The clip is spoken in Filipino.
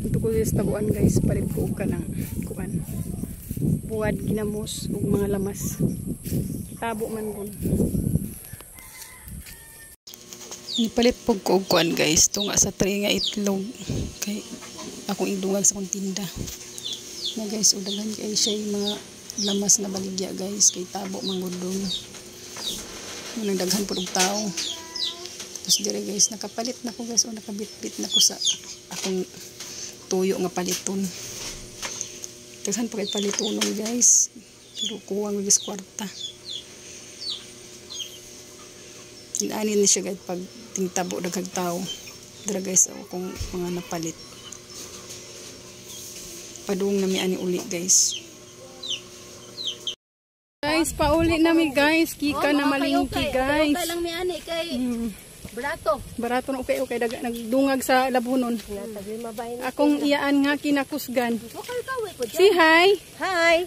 Ito ko guys tabuan guys, palibog ka ng kuan. Buwad ginamos ug mga lamas. Tabo man kun. Ipalit pog ko og kuan guys, tunga sa tray nga itlog. Kay akong idungag sa kong tinda. Na guys, udagan kay siya mga lamas na baligya guys, kay tabo manggudong. Nang daghan pud og tao. Tapos dire guys, nakapalit na ko guys, o nakabitbit na ko sa akong tuyo nga paliton. Daghan pa kay palitonon guys. Pero kuwang guys kwarta. Inaani ni siya guys pag tingtabo daghang tao. Dira guys akong mga napalit. Padung na mi ani uli guys. Guys, pauli na mi guys. Kika na malingki guys. Okay lang mi ani kay barato. Barato na okay daga nagdungag sa labunon. Akong iyaan nga kinakusgan. Si hi. Hi.